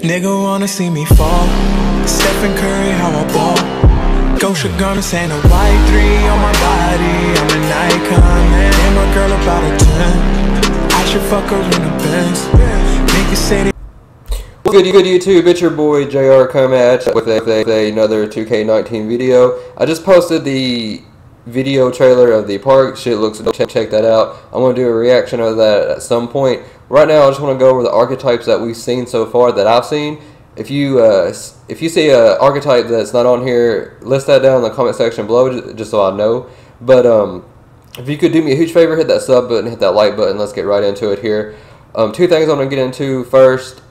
Nigga wanna see me fall. Stephen Curry, how I ball. Gosha gonna say no white 3 on my body. I'm an icon, man. And my girl about a 10. I should fuck her in a Benz. Niggas say they Good YouTube, it's your boy JR coming at you with another 2K19 video. I just posted the video trailer of the park. Shit looks dope. Check that out. I'm going to do a reaction of that at some point. Right now I just want to go over the archetypes that we've seen so far that I've seen. If you see an archetype that's not on here, list that down in the comment section below just so I know. But if you could do me a huge favor, hit that sub button, hit that like button. Let's get right into it here. 2 things I'm going to get into. First,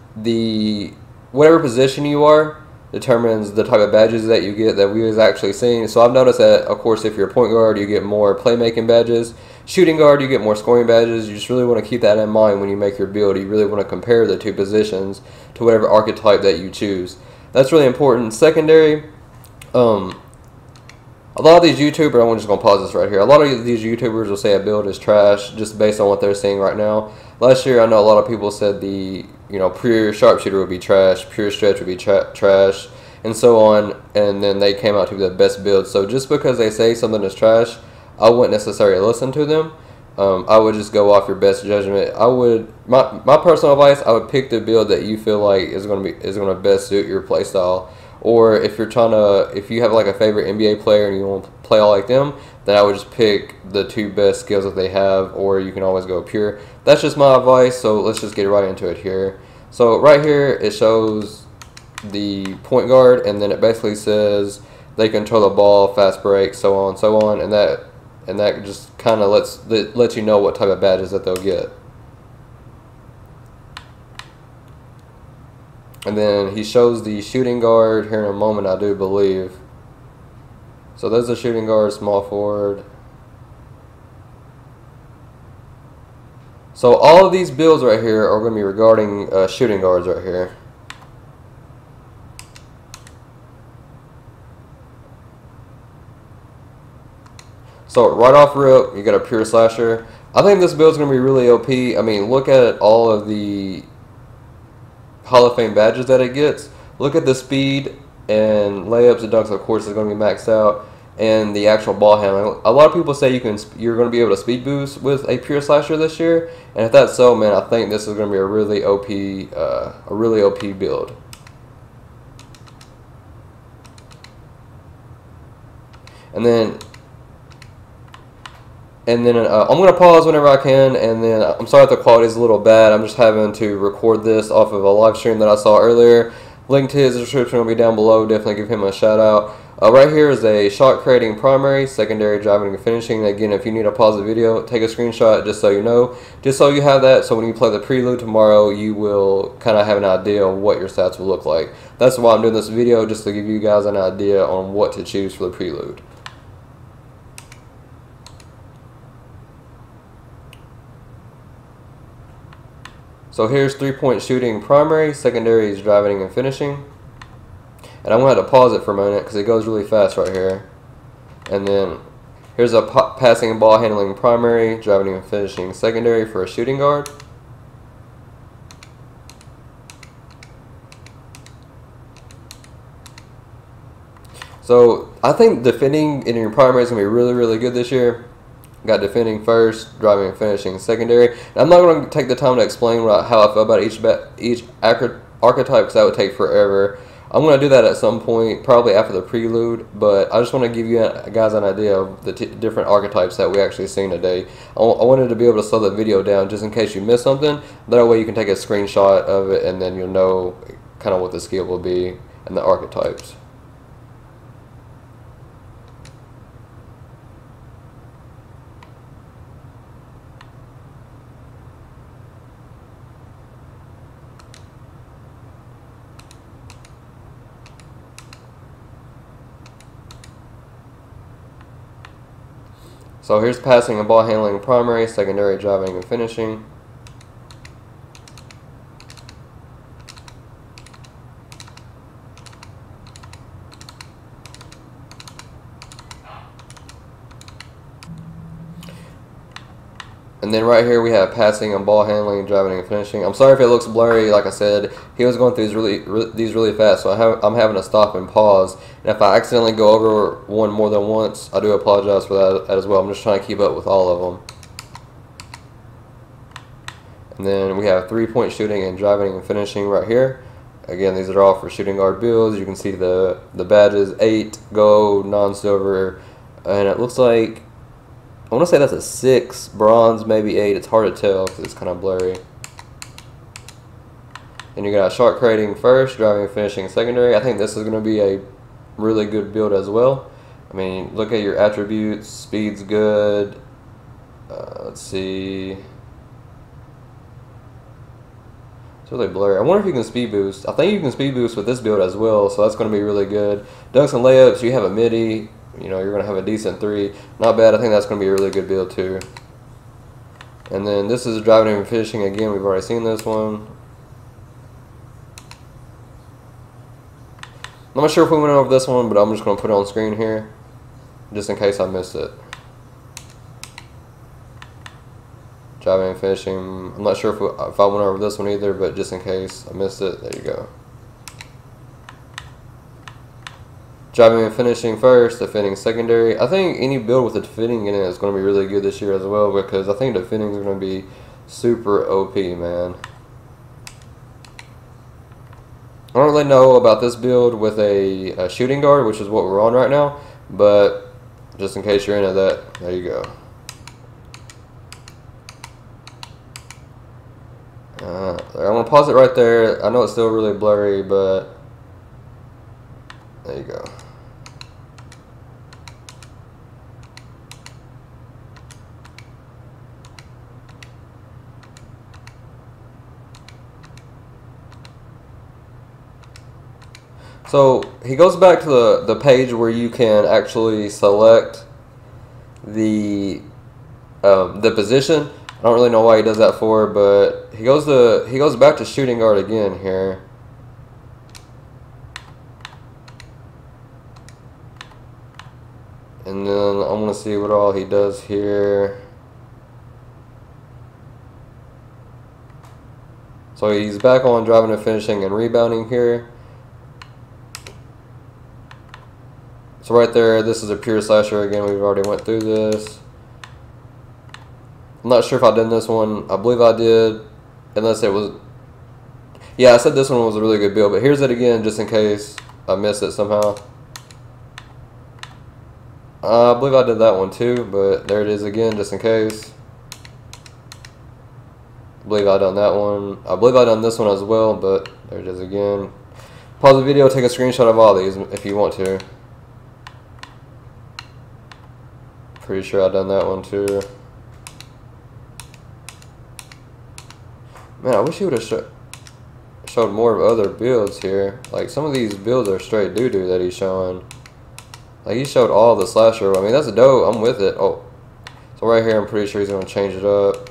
whatever position you are determines the type of badges that you get that we was actually seeing. So I've noticed that, of course, if you're a point guard, you get more playmaking badges. Shooting guard, you get more scoring badges. You just really want to keep that in mind when you make your build. You really want to compare the 2 positions to whatever archetype that you choose. That's really important. Secondary, a lot of these YouTubers, I'm just going to pause this right here. A lot of these YouTubers will say a build is trash just based on what they're seeing right now. Last year, I know a lot of people said pure sharpshooter would be trash, pure stretch would be trash, and so on, and then they came out to be the best build. So just because they say something is trash, I wouldn't necessarily listen to them. I would just go off your best judgment. My personal advice, I would pick the build that you feel like is going to best suit your play style. Or if you have like a favorite NBA player and you want to play all like them, then I would just pick the 2 best skills that they have, or you can always go pure. That's just my advice, so let's just get right into it here. So right here it shows the point guard, and then it basically says they control the ball, fast break, so on, and that just kind of lets you know what type of badges that they'll get. And then he shows the shooting guard here in a moment, I do believe. So there's the shooting guard, small forward. So all of these builds right here are going to be regarding shooting guards right here. So right off rip, you got a pure slasher. I think this build's going to be really OP. I mean, look at all of the Hall of Fame badges that it gets. Look at the speed and layups and dunks, of course, is going to be maxed out, and the actual ball handling. A lot of people say you're going to be able to speed boost with a pure slasher this year, and if that's so, man, I think this is going to be a really OP build. And then I'm going to pause whenever I can, and then I'm sorry if the quality is a little bad. I'm just having to record this off of a live stream that I saw earlier. Link to his description will be down below. Definitely give him a shout out. Right here is a shot creating primary, secondary, driving, and finishing. Again, if you need to pause the video, take a screenshot just so you know. Just so you have that, so when you play the prelude tomorrow, you will kind of have an idea of what your stats will look like. That's why I'm doing this video, just to give you guys an idea on what to choose for the prelude. So here's 3-point shooting primary, secondary is driving and finishing. And I'm going to have to pause it for a minute because it goes really fast right here. And then here's a passing and ball handling primary, driving and finishing secondary for a shooting guard. So I think defending in your primary is going to be really good this year. Got defending first, driving and finishing secondary. And I'm not going to take the time to explain how I feel about each archetype because that would take forever. I'm going to do that at some point, probably after the prelude, but I just want to give you guys an idea of the different archetypes that we actually seen today. I wanted to be able to slow the video down just in case you missed something. That way you can take a screenshot of it and then you'll know kind of what the skill will be and the archetypes. So here's passing and ball handling primary, secondary, driving and finishing. And then right here we have passing and ball handling, driving and finishing. I'm sorry if it looks blurry. Like I said, he was going through these really fast, so I'm having to stop and pause. And if I accidentally go over one more than once, I do apologize for that as well. I'm just trying to keep up with all of them. And then we have 3-point shooting and driving and finishing right here. Again, these are all for shooting guard builds. You can see the badges: 8 gold, non-silver, and it looks like, I want to say that's a 6 bronze, maybe 8. It's hard to tell because it's kind of blurry. And you got shot creating first, driving and finishing secondary. I think this is going to be a really good build as well. I mean, look at your attributes. Speed's good. Let's see. It's really blurry. I wonder if you can speed boost. I think you can speed boost with this build as well, so that's going to be really good. Dunks and layups, you have a midi. You know, you're going to have a decent 3. Not bad. I think that's going to be a really good build too. And then this is driving and finishing. Again, we've already seen this one. I'm not sure if we went over this one, but I'm just going to put it on screen here, just in case I missed it. Driving and finishing. I'm not sure if I went over this one either, but just in case I missed it, there you go. Driving and finishing first, defending secondary. I think any build with the defending in it is going to be really good this year as well, because I think defending is going to be super OP, man. I don't really know about this build with a shooting guard, which is what we're on right now, but just in case you're into that, there you go. I'm going to pause it right there. I know it's still really blurry, but there you go. So he goes back to the page where you can actually select the position. I don't really know why he does that for, but he goes back to shooting guard again here. And then I'm going to see what all he does here. So he's back on driving and finishing and rebounding here. So right there, this is a pure slasher again. We've already went through this. I'm not sure if I did this one. I believe I did, unless it was. Yeah, I said this one was a really good build, but here's it again, just in case I missed it somehow. I believe I did that one too, but there it is again, just in case. I believe I done that one. I believe I done this one as well, but there it is again. Pause the video, take a screenshot of all these if you want to. Pretty sure I done that one too. Man, I wish he would have showed more of other builds here. Like, some of these builds are straight doo-doo that he's showing. Like, he showed all the slasher. I mean, that's dope. I'm with it. Oh, so right here, I'm pretty sure he's going to change it up.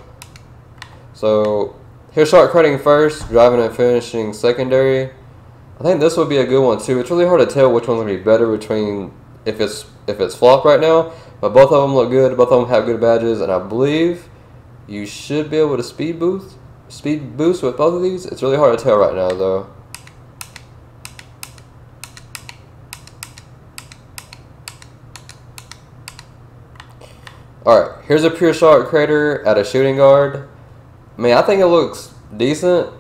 So, here's shot creating first, driving and finishing secondary. I think this would be a good one too. It's really hard to tell which one's going to be better between if it's flop right now. But both of them look good. Both of them have good badges, and I believe you should be able to speed boost with both of these. It's really hard to tell right now, though. Alright, here's a pure shot creator at a shooting guard. I mean, I think it looks decent.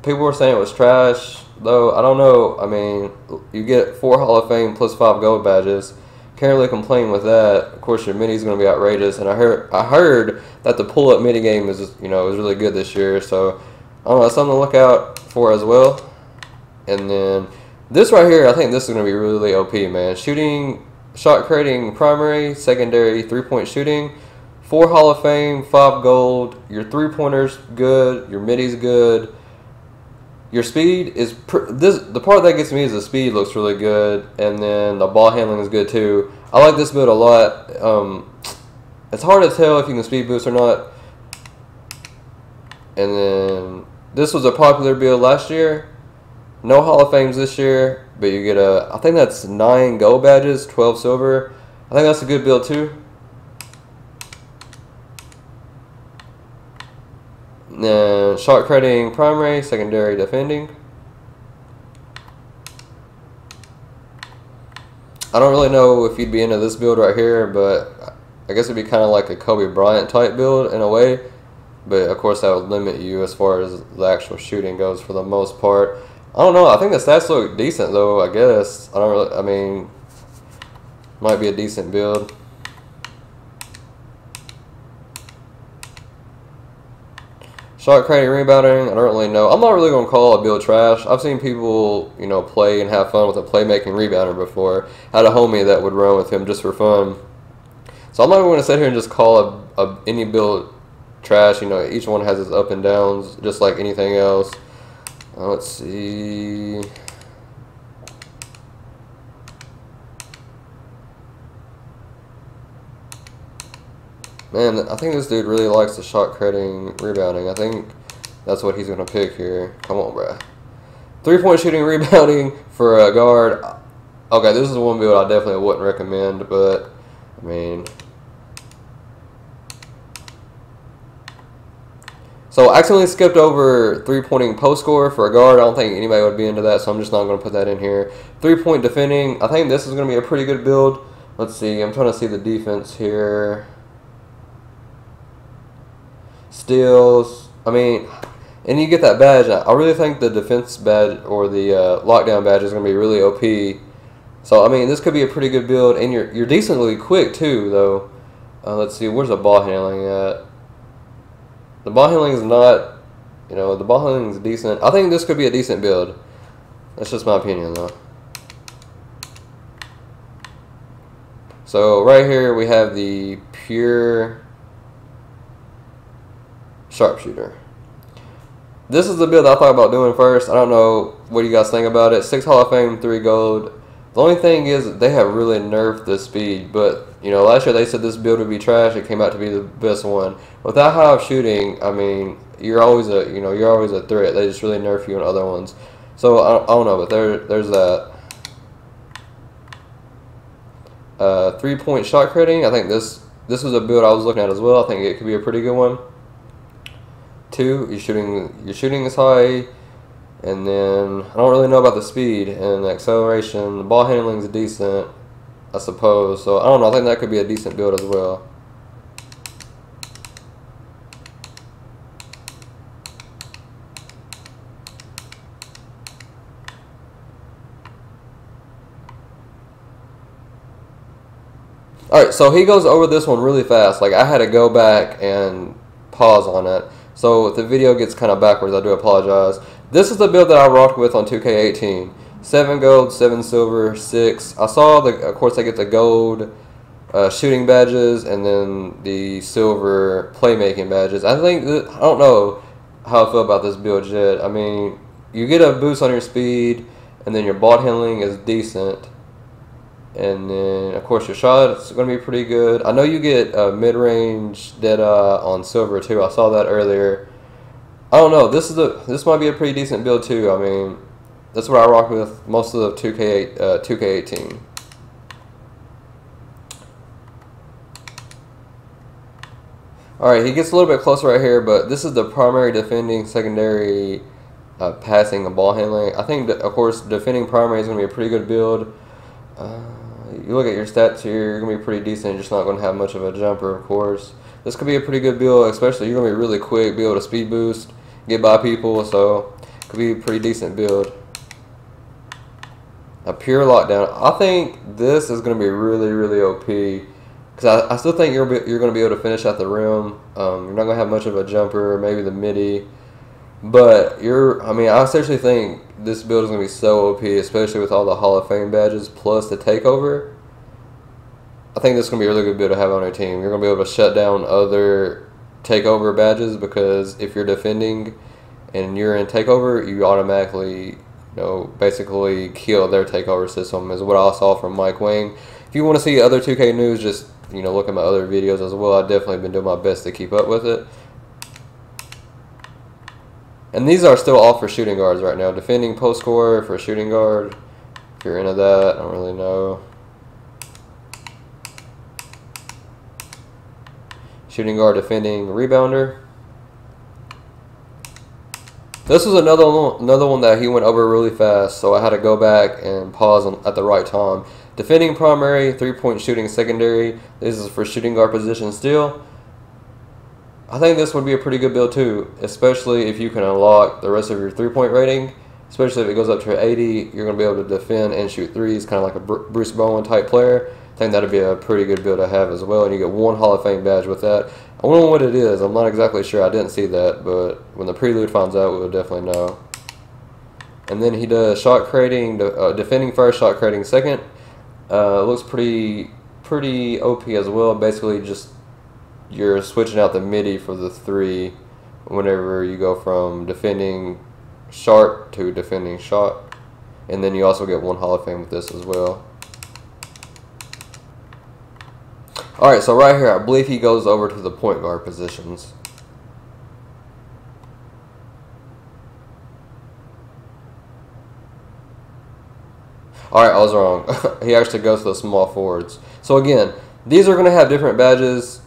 People were saying it was trash, though. I don't know. I mean, you get 4 Hall of Fame plus 5 gold badges. Can't really complain with that. Of course, your midi is going to be outrageous, and I heard that the pull-up midi game is, is really good this year. So I don't know, that's something to look out for as well. And then this right here, I think this is going to be really OP, man. Shot creating primary, secondary, 3-point shooting, 4 Hall of Fame, 5 gold. Your 3-pointers good. Your midi's good. Your speed is the part that gets me is the speed looks really good, and then the ball handling is good too. I like this build a lot. It's hard to tell if you can speed boost or not. And then this was a popular build last year. No Hall of Fames this year, but you get I think that's 9 gold badges, 12 silver. I think that's a good build too. Shot crediting primary, secondary defending. I don't really know if you'd be into this build right here, but I guess it'd be kind of like a Kobe Bryant type build in a way. But of course that would limit you as far as the actual shooting goes for the most part. I don't know. I think the stats look decent though, I guess. I mean, might be a decent build. Shot crediting, rebounding, I don't really know. I'm not really going to call a build trash. I've seen people, you know, play and have fun with a playmaking rebounder before. I had a homie that would run with him just for fun. So I'm not going to sit here and just call any build trash. You know, each one has its up and downs, just like anything else. Let's see. Man, I think this dude really likes the shot crediting rebounding. I think that's what he's going to pick here. Come on, bruh. 3-point shooting rebounding for a guard. Okay, this is one build I definitely wouldn't recommend, but, I mean. So I accidentally skipped over 3-pointing post score for a guard. I don't think anybody would be into that, so I'm just not going to put that in here. 3-point defending. I think this is going to be a pretty good build. Let's see. I'm trying to see the defense here. Steals, I mean, and you get that badge. I really think the defense badge or the lockdown badge is going to be really OP. So I mean, this could be a pretty good build, and you're decently quick too, though. Let's see, where's the ball handling at? The ball handling is not, you know, the ball handling is decent. I think this could be a decent build. That's just my opinion, though. So right here we have the pure sharpshooter. This is the build I thought about doing first. I don't know what you guys think about it. 6 Hall of Fame, 3 gold. The only thing is they have really nerfed the speed, but you know, last year they said this build would be trash. It came out to be the best one. With that high of shooting, I mean, you're always a threat. They just really nerf you in other ones. So I don't know, but there's that. 3-point shot crediting. I think this was a build I was looking at as well. I think it could be a pretty good one. 2, you're shooting as high, and then I don't really know about the speed and the acceleration. The ball handling is decent, I suppose. So I don't know. I think that could be a decent build as well. Alright, so he goes over this one really fast. Like, I had to go back and pause on it. So if the video gets kind of backwards, I do apologize. This is the build that I rocked with on 2K18. 7 gold, 7 silver, 6. I saw, of course, I get the gold shooting badges and then the silver playmaking badges. I don't know how I feel about this build yet. I mean, you get a boost on your speed, and then your ball handling is decent. And then, of course, your shot is going to be pretty good. I know you get mid-range Deadeye on silver, too. I saw that earlier. I don't know. This might be a pretty decent build, too. I mean, that's what I rock with most of the 2K18. Alright, he gets a little bit closer right here, but this is the primary defending, secondary passing, and ball handling. I think, of course, defending primary is going to be a pretty good build. You look at your stats here, you're going to be pretty decent. You're just not going to have much of a jumper, of course. This could be a pretty good build, especially you're going to be really quick, be able to speed boost, get by people, so it could be a pretty decent build. A pure lockdown. I think this is going to be really, really OP, because I still think you're going to be able to finish at the rim. You're not going to have much of a jumper, maybe the midi. But I seriously think this build is going to be so OP, especially with all the Hall of Fame badges plus the takeover. I think this is going to be a really good build to have on your team. You're going to be able to shut down other takeover badges, because if you're defending and you're in takeover, you automatically, basically kill their takeover system, is what I saw from Mike Wang. If you want to see other 2K news, just look at my other videos as well. I've definitely been doing my best to keep up with it. And these are still all for shooting guards right now. Defending post scorer for a shooting guard. If you're into that, I don't really know. Shooting guard, defending rebounder. This was another one that he went over really fast, so I had to go back and pause at the right time. Defending primary, 3-point shooting secondary. This is for shooting guard position still. I think this would be a pretty good build too, especially if you can unlock the rest of your 3-point rating. Especially if it goes up to 80, you're going to be able to defend and shoot threes, kind of like a Bruce Bowen type player. I think that'd be a pretty good build to have as well, and you get 1 Hall of Fame badge with that. I wonder what it is. I'm not exactly sure. I didn't see that, but when the prelude finds out, we'll definitely know. And then he does shot creating, defending first, shot creating second. Looks pretty OP as well. Basically, just you're switching out the MIDI for the 3 whenever you go from defending sharp to defending shot, and then you also get 1 Hall of Fame with this as well. Alright, so right here I believe he goes over to the point guard positions. Alright, I was wrong. He actually goes to the small forwards. So again, these are going to have different badges.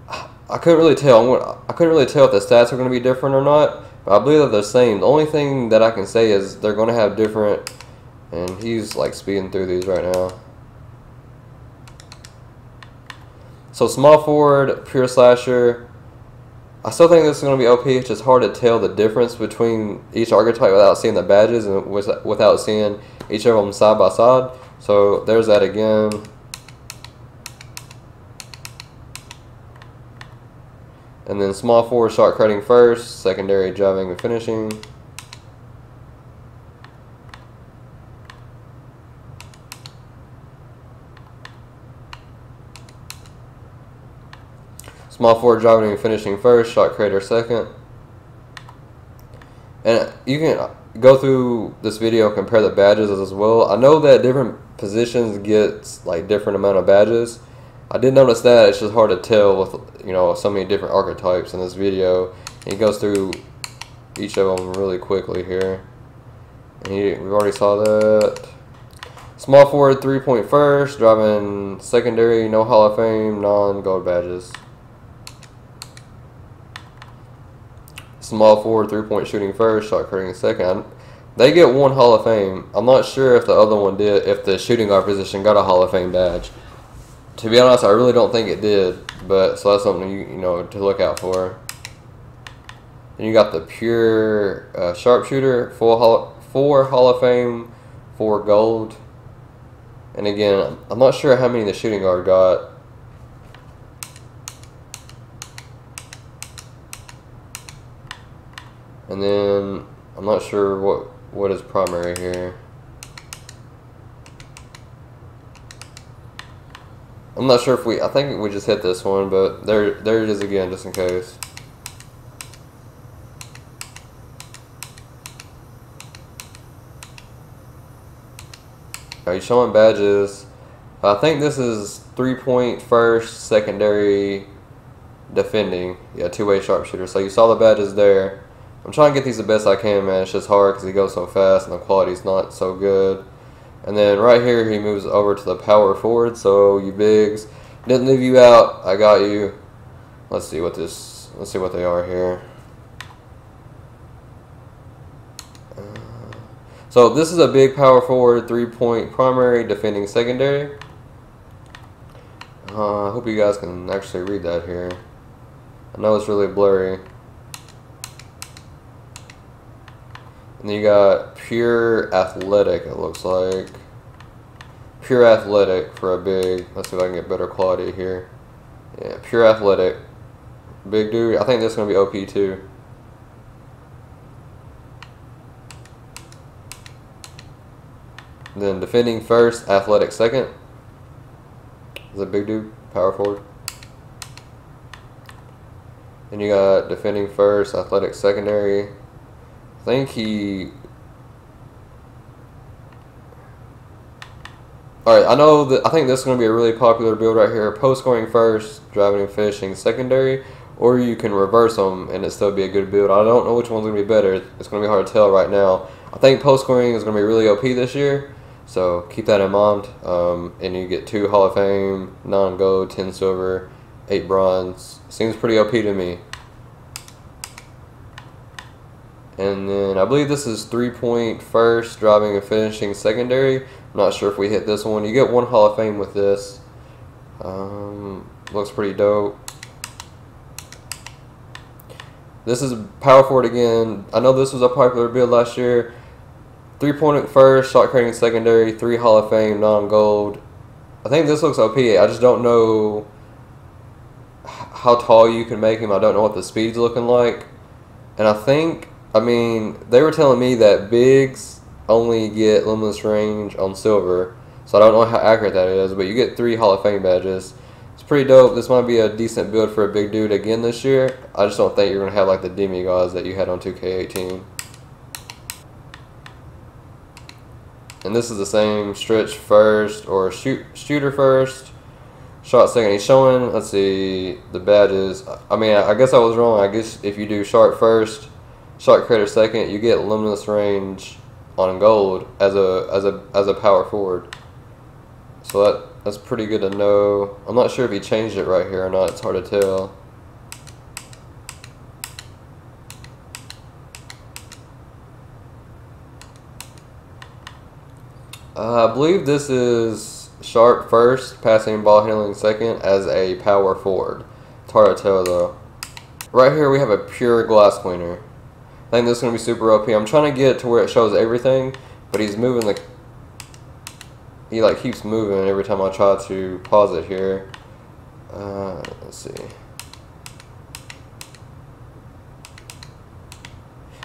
I couldn't really tell. I couldn't really tell if the stats are going to be different or not. But I believe that they're the same. The only thing that I can say is they're going to have different, and he's like speeding through these right now. So small forward, pure slasher. I still think this is going to be OP. It's just hard to tell the difference between each archetype without seeing the badges and without seeing each of them side by side. So there's that again. And then small forward, shot creating first, secondary driving and finishing. Small forward, driving and finishing first, shot creator second. And you can go through this video, compare the badges as well. I know that different positions get like different amount of badges. I did notice that. It's just hard to tell with, you know, so many different archetypes in this video. He goes through each of them really quickly here. And we already saw that. Small forward, 3-point first, driving secondary, no Hall of Fame, non-gold badges. Small forward, 3-point shooting first, shot creating second. They get 1 Hall of Fame. I'm not sure if the other one did, if the shooting guard position got a Hall of Fame badge. To be honest, I really don't think it did, but so that's something you know to look out for. And you got the pure sharpshooter, 4 Hall of Fame, 4 gold. And again, I'm not sure how many the shooting guard got. And then I'm not sure what is primary here. I'm not sure if I think we just hit this one, but there it is again, just in case. Alright, showing badges. I think this is 3-point first, secondary, defending. Yeah, 2-way sharpshooter. So you saw the badges there. I'm trying to get these the best I can, man. It's just hard because he goes so fast and the quality's not so good. And then right here he moves over to the power forward. So you bigs, didn't leave you out. I got you. Let's see what they are here. So this is a big power forward, 3-point primary, defending secondary. I hope you guys can actually read that here. I know it's really blurry. And then you got pure athletic, it looks like. Pure athletic for a big. Let's see if I can get better quality here. Yeah, pure athletic. Big dude. I think this is going to be OP too. And then defending first, athletic second. Is a big dude, power forward. Then you got defending first, athletic secondary. I think he... Alright, I think this is going to be a really popular build right here. Post scoring first, driving and finishing secondary. Or you can reverse them and it still be a good build. I don't know which one's going to be better. It's going to be hard to tell right now. I think post scoring is going to be really OP this year. So keep that in mind. And you get 2 Hall of Fame, 9 gold, 10 silver, 8 bronze. Seems pretty OP to me. And then I believe this is 3-point first, driving and finishing secondary. I'm not sure if we hit this one. You get 1 Hall of Fame with this. Looks pretty dope. This is power forward again. I know this was a popular build last year. 3-point first, shot creating secondary, 3 Hall of Fame, non-gold. I think this looks OP. I just don't know how tall you can make him. I don't know what the speed's looking like. And I mean, they were telling me that bigs only get limitless range on silver. So I don't know how accurate that is, but you get 3 Hall of Fame badges. It's pretty dope. This might be a decent build for a big dude again this year. I just don't think you're going to have like the demigods that you had on 2K18. And this is the same stretch first or shooter first, shot second. He's showing, let's see, the badges. I mean, I guess I was wrong. I guess if you do shot first, shot creator second, you get limitless range on gold as a power forward. So that's pretty good to know. I'm not sure if he changed it right here or not. It's hard to tell. I believe this is sharp first, passing ball handling second as a power forward. It's hard to tell though. Right here we have a pure glass cleaner. I think this is going to be super OP. I'm trying to get to where it shows everything, but he's moving he like keeps moving every time I try to pause it here. Let's see.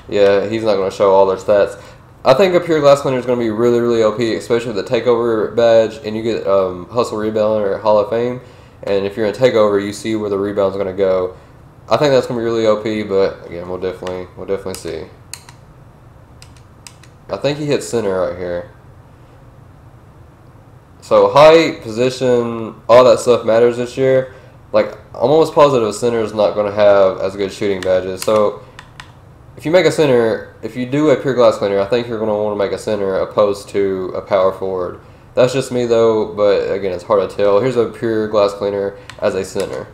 Yeah, he's not going to show all their stats. I think a pure glass cleaner is going to be really, really OP, especially with the takeover badge, and you get hustle rebound or Hall of Fame. And if you're in takeover, you see where the rebound's going to go. I think that's going to be really OP, but again, we'll definitely see. I think he hits center right here. So height, position, all that stuff matters this year. Like, I'm almost positive a center is not going to have as good shooting badges. So if you make a center, if you do a pure glass cleaner, I think you're going to want to make a center opposed to a power forward. That's just me though, but again, it's hard to tell. Here's a pure glass cleaner as a center.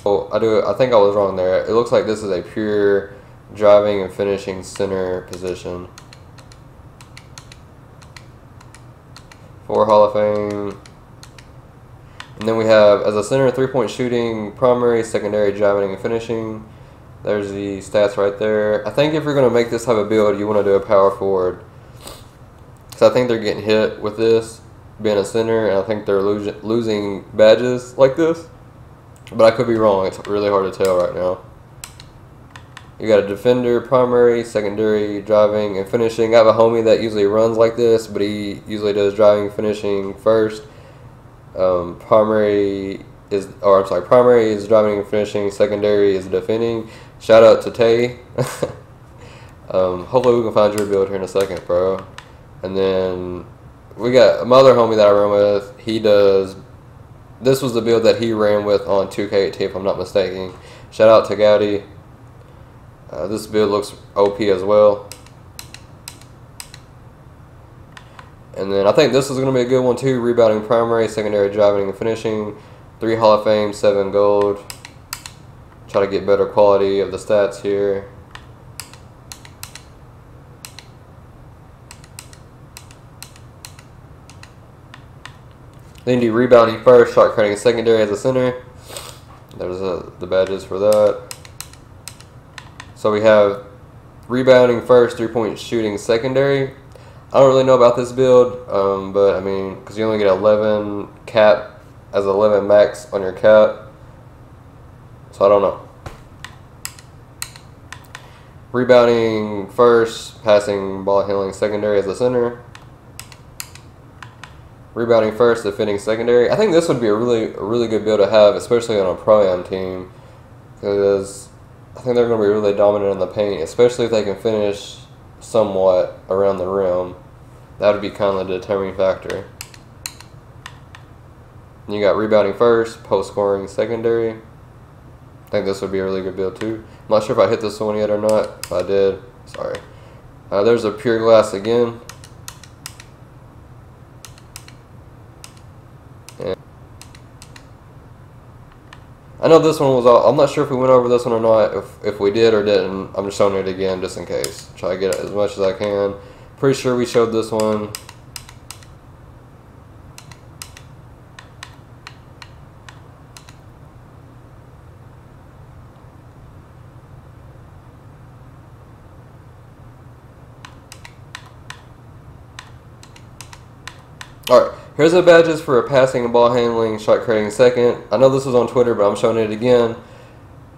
Oh, I think I was wrong there. It looks like this is a pure driving and finishing center position. 4 Hall of Fame. And then we have as a center 3-point shooting, primary, secondary, driving and finishing. There's the stats right there. I think if you're going to make this type of build, you want to do a power forward. So I think they're getting hit with this, being a center, and I think they're losing badges like this. But I could be wrong. It's really hard to tell right now. You got a defender, primary, secondary, driving, and finishing. I have a homie that usually runs like this, but he usually does driving, finishing first. Primary is driving and finishing. Secondary is defending. Shout out to Tay. Hopefully we can find your build here in a second, bro. And then we got my other homie that I run with. He does. This was the build that he ran with on 2K18, if I'm not mistaken. Shout out to Gowdy. This build looks OP as well. And then I think this is going to be a good one too. Rebounding, primary, secondary, driving, and finishing. 3 Hall of Fame, 7 gold. Try to get better quality of the stats here. Then do rebounding first, shot creating secondary as a center. There's the badges for that. So we have rebounding first, 3-point shooting secondary. I don't really know about this build, but I mean, because you only get 11 cap as 11 max on your cap. So I don't know. Rebounding first, passing, ball handling secondary as a center. Rebounding first, defending secondary. I think this would be a really good build to have, especially on a pro-am team, because I think they're going to be really dominant in the paint, especially if they can finish somewhat around the rim. That would be kind of the determining factor. And you got rebounding first, post-scoring secondary. I think this would be a really good build too. I'm not sure if I hit this one yet or not. If I did, sorry. There's a pure glass again. I know this one was all, I'm not sure if we went over this one or not. If we did or didn't, I'm just showing it again just in case. Try to get it as much as I can. Pretty sure we showed this one. Alright, here's the badges for passing and ball handling, shot creating second. I know this was on Twitter, but I'm showing it again.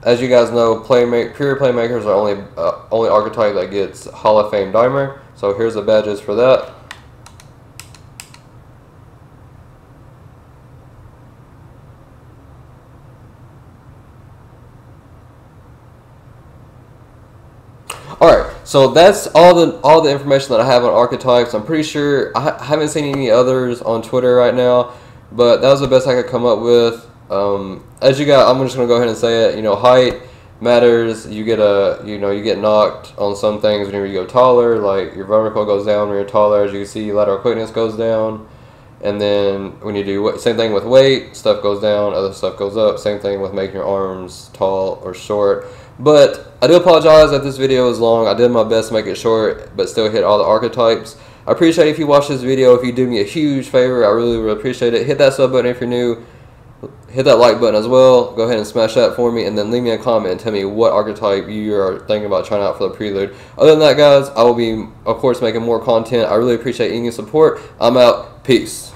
As you guys know, pure playmakers are only archetype that gets Hall of Fame dimer. So here's the badges for that. Alright, so that's all the information that I have on archetypes. I'm pretty sure I haven't seen any others on Twitter right now, but that was the best I could come up with. As you got, I'm just gonna go ahead and say it. You know, height matters. You get you get knocked on some things whenever you go taller. Like your vertical goes down when you're taller. As you can see, lateral quickness goes down. And then when you do same thing with weight, stuff goes down, other stuff goes up. Same thing with making your arms tall or short. But I do apologize that this video is long. I did my best to make it short, but still hit all the archetypes. I appreciate if you watch this video. If you do me a huge favor, I really, really appreciate it. Hit that sub button if you're new. Hit that like button as well. Go ahead and smash that for me, and then leave me a comment and tell me what archetype you are thinking about trying out for the prelude. Other than that, guys, I will be, of course, making more content. I really appreciate any support. I'm out. Peace.